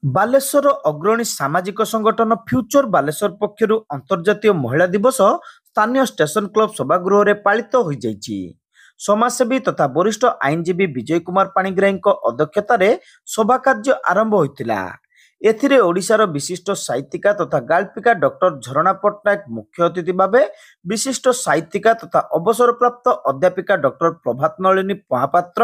ବାଲେଶ୍ୱର ଅଗ୍ରଣୀ ସାମାଜିକ ସଂଗଠନ ଫ୍ୟୁଚର ବାଲେଶ୍ୱର ପକ୍ଷରୁ ଅନ୍ତର୍ଜାତୀୟ ମହିଳା ଦିବସ ସ୍ଥାନୀୟ ଷ୍ଟେସନ କ୍ଲବ ସଭାଗୃହରେ ପାଳିତ ହୋଇଯାଇଛି। ସମାଜସେବୀ ତଥା ବରିଷ୍ଠ ଆଇନଜୀବୀ ବିଜୟ କୁମାର ପାଣିଗ୍ରାହୀଙ୍କ ଅଧ୍ୟକ୍ଷତାରେ ସଭା କାର୍ଯ୍ୟ ଆରମ୍ଭ ହୋଇଥିଲା। ଏଥିରେ ଓଡ଼ିଶାର ବିଶିଷ୍ଟ ସାହିତ୍ୟିକା ତଥା ଗାଳ୍ପିକା ଡକ୍ଟର ଝରଣା ପଟ୍ଟନାୟକ ମୁଖ୍ୟ ଅତିଥି ଭାବେ, ବିଶିଷ୍ଟ ସାହିତ୍ୟିକା ତଥା ଅବସରପ୍ରାପ୍ତ ଅଧ୍ୟାପିକା ଡକ୍ଟର ପ୍ରଭାତ ନଳିନୀ ମହାପାତ୍ର,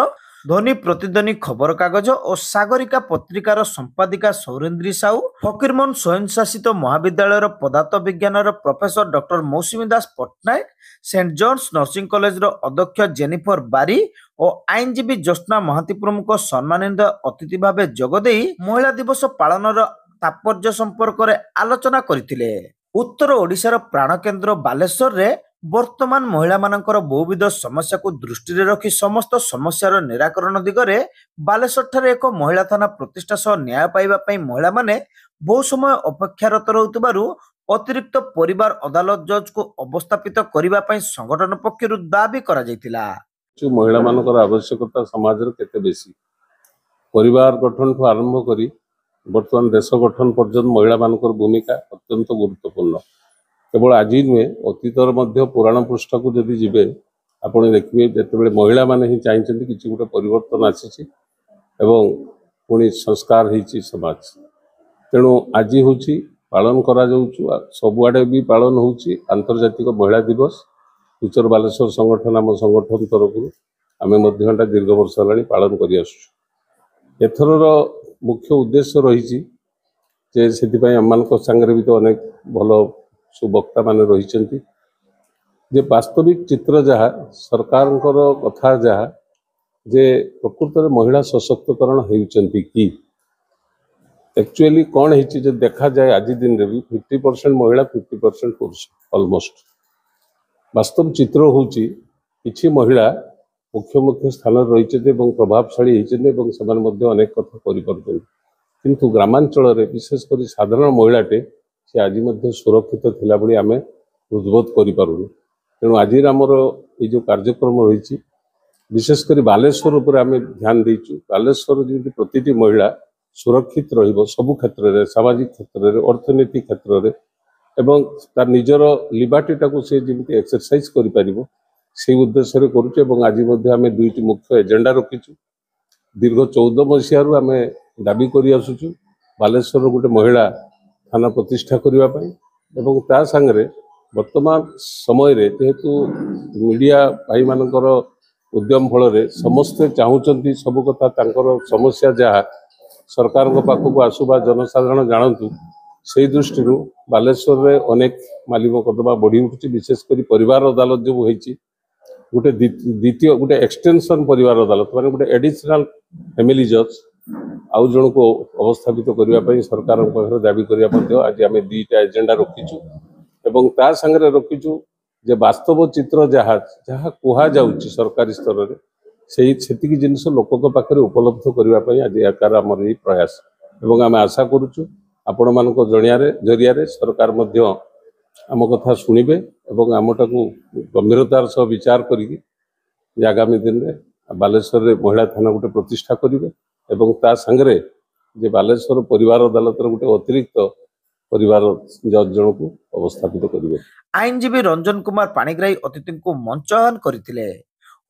ଧ୍ୱନି ପ୍ରତିଧ୍ୱନି ଖବରକାଗଜ ଓ ସାଗରିକା ପତ୍ରିକାର ସମ୍ପାଦିକା ସୌରେନ୍ଦ୍ରୀ ସାହୁ, ଫକୀରମୋହନ ସ୍ୱୟଂଶାସିତ ମହାବିଦ୍ୟାଳୟର ପଦାର୍ଥ ବିଜ୍ଞାନର professor doctor Mousumi Das Pattnaik, saint John's nursing କଲେଜର ଅଧ୍ୟକ୍ଷ ଜେନିଫର ବାରି ଓ ଆଇନଜୀବୀ ଜ୍ୟୋତ୍ସ୍ନା ମହାନ୍ତି ପ୍ରମୁଖ ସମ୍ମାନିତ ଅତିଥି ଭାବେ ଯୋଗଦେଇ ମହିଳା ଦିବସ ପାଳନର ତାତ୍ପର୍ଯ୍ୟ ସମ୍ପର୍କରେ ଆଲୋଚନା କରିଥିଲେ। ଉତ୍ତର ଓଡ଼ିଶାର ପ୍ରାଣକେନ୍ଦ୍ର ବାଲେଶ୍ୱରରେ ବର୍ତ୍ତମାନ ମହିଳାମାନଙ୍କର ବହୁବିଧ ସମସ୍ୟାକୁ ଦୃଷ୍ଟିରେ ରଖି ସମସ୍ତ ସମସ୍ୟାର ନିରାକରଣ ଦିଗରେ ବାଲେଶ୍ୱରଠାରେ ଏକ ମହିଳା ଥାନା ପ୍ରତିଷ୍ଠା ସହ ନ୍ୟାୟ ପାଇବା ପାଇଁ ମହିଳାମାନେ ବହୁ ସମୟ ଅପେକ୍ଷାରତ ରହୁଥିବାରୁ ଅତିରିକ୍ତ ପରିବାର ଅଦାଲତ ଜଜକୁ ଅବସ୍ଥାପିତ କରିବା ପାଇଁ ସଂଗଠନ ପକ୍ଷରୁ ଦାବି କରାଯାଇଥିଲା। ମହିଳାମାନଙ୍କର ଆବଶ୍ୟକତା ସମାଜରେ କେତେ ବେଶୀ, ପରିବାର ଗଠନଠୁ ଆରମ୍ଭ କରି ବର୍ତ୍ତମାନ ଦେଶ ଗଠନ ପର୍ଯ୍ୟନ୍ତ ମହିଳାମାନଙ୍କର ଭୂମିକା ଅତ୍ୟନ୍ତ ଗୁରୁତ୍ୱପୂର୍ଣ୍ଣ। କେବଳ ଆଜି ନୁହେଁ, ଅତୀତର ମଧ୍ୟ ପୁରାଣ ପୃଷ୍ଠାକୁ ଯଦି ଯିବେ ଆପଣ ଦେଖିବେ ଯେତେବେଳେ ମହିଳାମାନେ ହିଁ ଚାହିଁଛନ୍ତି କିଛି ଗୋଟେ ପରିବର୍ତ୍ତନ ଆସିଛି ଏବଂ ପୁଣି ସଂସ୍କାର ହେଇଛି ସମାଜ। ତେଣୁ ଆଜି ହେଉଛି ପାଳନ କରାଯାଉଛି, ସବୁଆଡ଼େ ବି ପାଳନ ହେଉଛି ଆନ୍ତର୍ଜାତିକ ମହିଳା ଦିବସ। ଫ୍ୟୁଚର ବାଲେଶ୍ୱର ସଂଗଠନ ଆମ ସଂଗଠନ ତରଫରୁ ଆମେ ମଧ୍ୟ ଏଟା ଦୀର୍ଘ ବର୍ଷ ହେଲାଣି ପାଳନ କରି ଆସୁଛୁ। ଏଥରର ମୁଖ୍ୟ ଉଦ୍ଦେଶ୍ୟ ରହିଛି ଯେ ସେଥିପାଇଁ ଆମମାନଙ୍କ ସାଙ୍ଗରେ ବି ତ ଅନେକ ଭଲ ସୁବକ୍ତା ମାନେ ରହିଛନ୍ତି ଯେ ବାସ୍ତବିକ ଚିତ୍ର ଯାହା ସରକାରଙ୍କର କଥା ଯାହା ଯେ ପ୍ରକୃତରେ ମହିଳା ସଶକ୍ତିକରଣ ହେଉଛନ୍ତି କି ଆକ୍ଚୁଆଲି କ'ଣ ହେଇଛି ଯେ ଦେଖାଯାଏ ଆଜି ଦିନରେ ବି 50% ମହିଳା 50% ପୁରୁଷ ଅଲମୋଷ୍ଟ। ବାସ୍ତବ ଚିତ୍ର ହେଉଛି କିଛି ମହିଳା ମୁଖ୍ୟ ମୁଖ୍ୟ ସ୍ଥାନରେ ରହିଛନ୍ତି ଏବଂ ପ୍ରଭାବଶାଳୀ ହେଇଛନ୍ତି ଏବଂ ସେମାନେ ମଧ୍ୟ ଅନେକ କଥା କରିପାରୁଛନ୍ତି, କିନ୍ତୁ ଗ୍ରାମାଞ୍ଚଳରେ ବିଶେଷ କରି ସାଧାରଣ ମହିଳାଟେ ସେ ଆଜି ମଧ୍ୟ ସୁରକ୍ଷିତ ଥିଲା ଭଳି ଆମେ ହୃଦବୋଧ କରିପାରୁନୁ। ତେଣୁ ଆଜିର ଆମର ଏଇ ଯେଉଁ କାର୍ଯ୍ୟକ୍ରମ ରହିଛି ବିଶେଷ କରି ବାଲେଶ୍ୱର ଉପରେ ଆମେ ଧ୍ୟାନ ଦେଇଛୁ। ବାଲେଶ୍ୱର ଯେମିତି ପ୍ରତିଟି ମହିଳା ସୁରକ୍ଷିତ ରହିବ ସବୁ କ୍ଷେତ୍ରରେ, ସାମାଜିକ କ୍ଷେତ୍ରରେ, ଅର୍ଥନୀତି କ୍ଷେତ୍ରରେ ଏବଂ ତାର ନିଜର ଲିବର୍ଟିଟାକୁ ସେ ଯେମିତି ଏକ୍ସରସାଇଜ କରିପାରିବ ସେଇ ଉଦ୍ଦେଶ୍ୟରେ କରୁଛୁ। ଏବଂ ଆଜି ମଧ୍ୟ ଆମେ ଦୁଇଟି ମୁଖ୍ୟ ଏଜେଣ୍ଡା ରଖିଛୁ। ଦୀର୍ଘ 14 ମସିହାରୁ ଆମେ ଦାବି କରି ଆସୁଛୁ ବାଲେଶ୍ୱରର ଗୋଟେ ମହିଳା ଥାନା ପ୍ରତିଷ୍ଠା କରିବା ପାଇଁ ଏବଂ ତା ସାଙ୍ଗରେ ବର୍ତ୍ତମାନ ସମୟରେ ଯେହେତୁ ମିଡ଼ିଆ ଭାଇମାନଙ୍କର ଉଦ୍ୟମ ଫଳରେ ସମସ୍ତେ ଚାହୁଁଛନ୍ତି ସବୁ କଥା ତାଙ୍କର ସମସ୍ୟା ଯାହା ସରକାରଙ୍କ ପାଖକୁ ଆସୁ ବା ଜନସାଧାରଣ ଜାଣନ୍ତୁ, ସେଇ ଦୃଷ୍ଟିରୁ ବାଲେଶ୍ୱରରେ ଅନେକ ମାଲି ମକଦ୍ଦମା ବଢ଼ି ଉଠୁଛି। ବିଶେଷ କରି ପରିବାର ଅଦାଲତ ଯେଉଁ ହେଇଛି ଗୋଟେ ଦ୍ୱିତୀୟ ଗୋଟେ ଏକ୍ସଟେନସନ୍ ପରିବାର ଅଦାଲତ ମାନେ ଗୋଟେ ଏଡିସନାଲ ଫ୍ୟାମିଲି ଜଜ୍ ଆଉ ଜଣକୁ ଅବସ୍ଥାପିତ କରିବା ପାଇଁ ସରକାରଙ୍କ ପାଖରେ ଦାବି କରିବା ମଧ୍ୟ ଆଜି ଆମେ ଦୁଇଟା ଏଜେଣ୍ଡା ରଖିଛୁ ଏବଂ ତା ସାଙ୍ଗରେ ରଖିଛୁ ଯେ ବାସ୍ତବ ଚିତ୍ର ଯାହା ଯାହା କୁହାଯାଉଛି ସରକାରୀ ସ୍ତରରେ ସେତିକି ଜିନିଷ ଲୋକଙ୍କ ପାଖରେ ଉପଲବ୍ଧ କରିବା ପାଇଁ ଆଜି ଆକାର ଆମର ଏଇ ପ୍ରୟାସ ଏବଂ ଆମେ ଆଶା କରୁଛୁ ଆପଣମାନଙ୍କ ଜରିଆରେ ସରକାର ମଧ୍ୟ ଆମ କଥା ଶୁଣିବେ ଏବଂ ଆମଟାକୁ ଗମ୍ଭୀରତାର ସହ ବିଚାର କରିକି ଯେ ଆଗାମୀ ଦିନରେ ବାଲେଶ୍ୱରରେ ମହିଳା ଥାନା ଗୋଟେ ପ୍ରତିଷ୍ଠା କରିବେ ଏବଂ ତା ସାଙ୍ଗରେ ଯେ ବାଲେଶ୍ୱର ପରିବାର ଅଦାଲତର ଗୋଟେ ଅତିରିକ୍ତ ପରିବାର ଜଜ୍ ଜଣକୁ ଅବସ୍ଥାପିତ କରିବେ। ଆଇନଜୀବୀ ରଞ୍ଜନ କୁମାର ପାଣିଗ୍ରାହୀ ଅତିଥିଙ୍କୁ ମଞ୍ଚଆହ୍ୱାନ କରିଥିଲେ।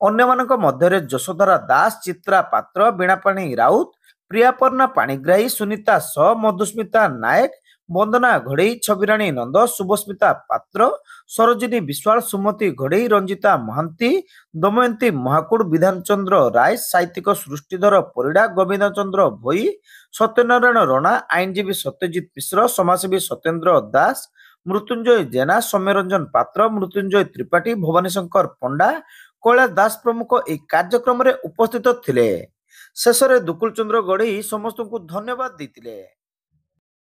ଅନ୍ୟମାନଙ୍କ ମଧ୍ୟରେ ଯଶୋଧରା ଦାସ, ଚିତ୍ରା ପାତ୍ର, ବୀଣାପାଣି ରାଉତ, ପ୍ରିୟାପର୍ଣ୍ଣା ପାଣିଗ୍ରାହୀ, ସୁନିତା ସ, ମଧୁସ୍ମିତା ନାୟକ, ବନ୍ଦନା ଘଡ଼େଇ, ଛବିରାଣୀ ନନ୍ଦ, ଶୁଭସ୍ମିତା ପାତ୍ର, ସରୋଜିନୀ ବିଶ୍ୱାଳ, ସୁମତି ଘଡ଼େଇ, ରଞ୍ଜିତା ମହାନ୍ତି, ଦମୟନ୍ତୀ ମହାକୁଡ଼, ବିଧାନଚନ୍ଦ୍ର ରାୟ, ସାହିତ୍ୟିକ ସୃଷ୍ଟିଧର ପରିଡ଼ା, ଗୋବିନ୍ଦ ଚନ୍ଦ୍ର ଭୋଇ, ସତ୍ୟନାରାୟଣ ରଣା, ଆଇନଜୀବୀ ସତ୍ୟଜିତ ମିଶ୍ର, ସମାଜସେବୀ ସତ୍ୟେନ୍ଦ୍ର ଦାସ, ମୃତ୍ୟୁଞ୍ଜୟ ଜେନା, ସୌମ୍ୟରଞ୍ଜନ ପାତ୍ର, ମୃତ୍ୟୁଞ୍ଜୟ ତ୍ରିପାଠୀ, ଭବାନୀ ଶଙ୍କର ପଣ୍ଡା, କୈଳାସ ଦାସ ପ୍ରମୁଖ ଏହି କାର୍ଯ୍ୟକ୍ରମରେ ଉପସ୍ଥିତ ଥିଲେ। ଶେଷରେ ଦୁକୁଲ ଚନ୍ଦ୍ର ଗଡ଼େଇ ସମସ୍ତଙ୍କୁ ଧନ୍ୟବାଦ ଦେଇଥିଲେ।